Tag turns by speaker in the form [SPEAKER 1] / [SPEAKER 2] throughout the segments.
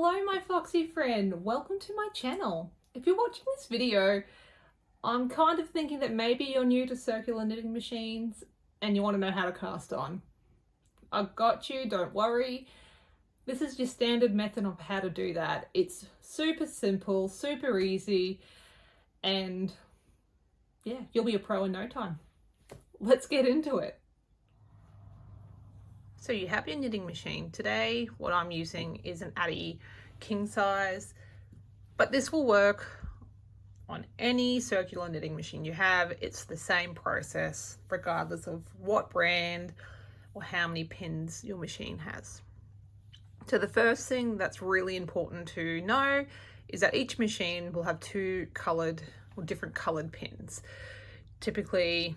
[SPEAKER 1] Hello my foxy friend, welcome to my channel. If you're watching this video, I'm kind of thinking that maybe you're new to circular knitting machines and you want to know how to cast on. I've got you, don't worry. This is your standard method of how to do that. It's super simple, super easy, and yeah, you'll be a pro in no time. Let's get into it. So you have your knitting machine. Today, what I'm using is an Addy king size, but this will work on any circular knitting machine you have. It's the same process, regardless of what brand or how many pins your machine has. So the first thing that's really important to know is that each machine will have two colored or different colored pins. Typically,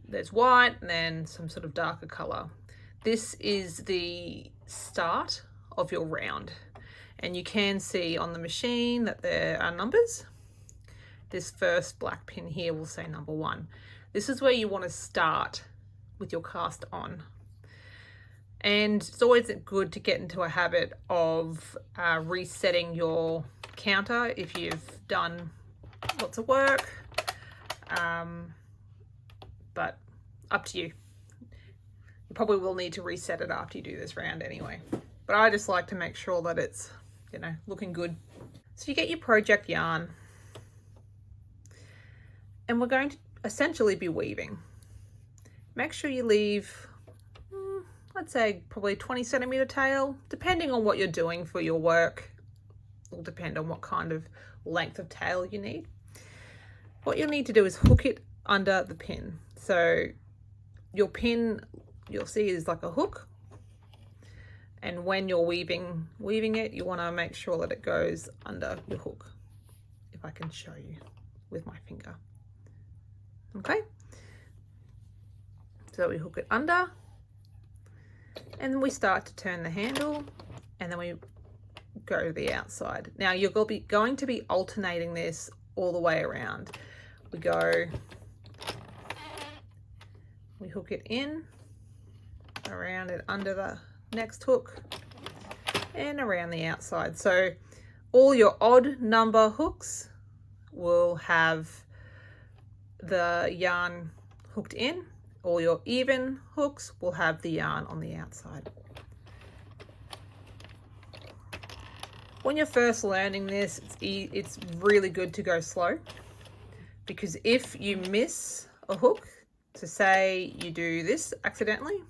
[SPEAKER 1] there's white and then some sort of darker color. This is the start of your round, and you can see on the machine that there are numbers. This first black pin here will say number 1. This is where you want to start with your cast on. And it's always good to get into a habit of resetting your counter if you've done lots of work, but up to you. You probably will need to reset it after you do this round anyway. But I just like to make sure that it's, looking good. So you get your project yarn, and we're going to essentially be weaving. Make sure you leave, I'd say probably 20 centimeter tail, depending on what you're doing for your work. It'll depend on what kind of length of tail you need. What you'll need to do is hook it under the pin. So your pin, you'll see, is like a hook, and when you're weaving it, you want to make sure that it goes under your hook. If I can show you with my finger. Okay, so we hook it under, and then we start to turn the handle, and then we go to the outside. Now you're going to be alternating this all the way around. We hook it in, around it under the next hook, and around the outside. So all your odd number hooks will have the yarn hooked in. All your even hooks will have the yarn on the outside. When you're first learning this, it's really good to go slow, because if you miss a hook, to say you do this accidentally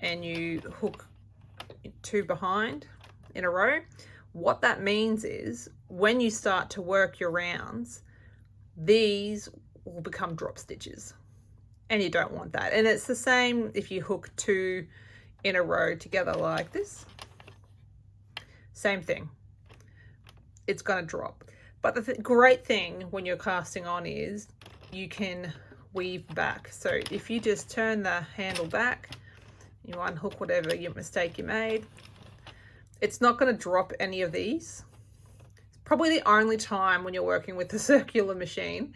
[SPEAKER 1] and you hook 2 behind in a row, what that means is when you start to work your rounds, these will become drop stitches, and you don't want that. And it's the same if you hook 2 in a row together like this. Same thing, it's going to drop. But the great thing when you're casting on is you can weave back. So if you just turn the handle back, you unhook whatever mistake you made, it's not going to drop any of these. It's probably the only time when you're working with the circular machine,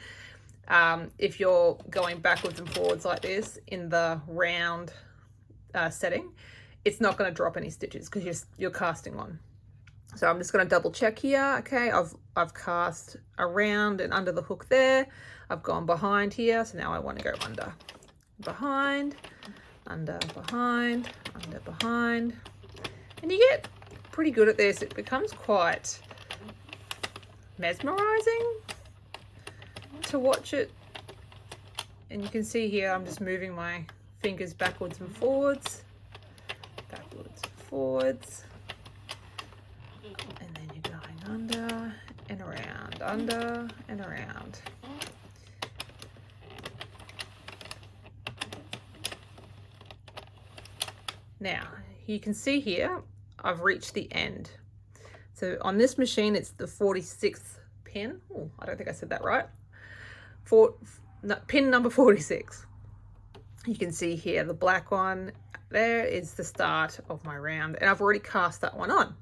[SPEAKER 1] if you're going backwards and forwards like this in the round setting, it's not going to drop any stitches because you're casting on. So I'm just going to double check here. Okay, I've cast around and under the hook there. I've gone behind here, so now I want to go under, behind, under, behind, under, behind. And you get pretty good at this. It becomes quite mesmerizing to watch it. And you can see here, I'm just moving my fingers backwards and forwards, backwards and forwards. And then you're going under and around, under and around. Now, you can see here, I've reached the end. So on this machine, it's the 46th pin. Oh, I don't think I said that right. Pin number 46. You can see here, the black one there is the start of my round, and I've already cast that one on.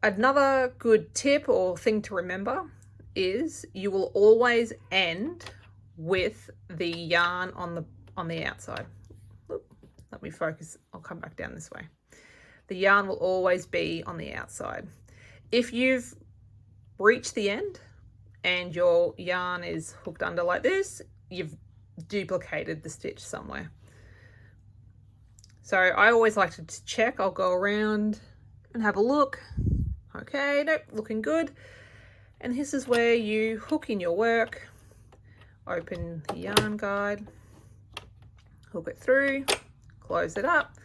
[SPEAKER 1] Another good tip or thing to remember is you will always end with the yarn on the outside. Let me focus. I'll come back down this way. the yarn will always be on the outside. If you've reached the end and your yarn is hooked under like this, you've duplicated the stitch somewhere. So I always like to check. I'll go around and have a look. Okay, nope, looking good. And this is where you hook in your work. Open the yarn guide, hook it through, close it up,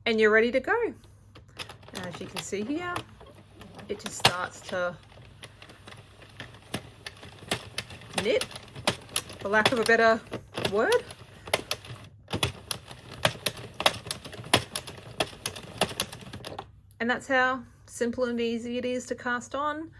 [SPEAKER 1] and you're ready to go. And as you can see here, it just starts to knit, for lack of a better word. And that's how simple and easy it is to cast on.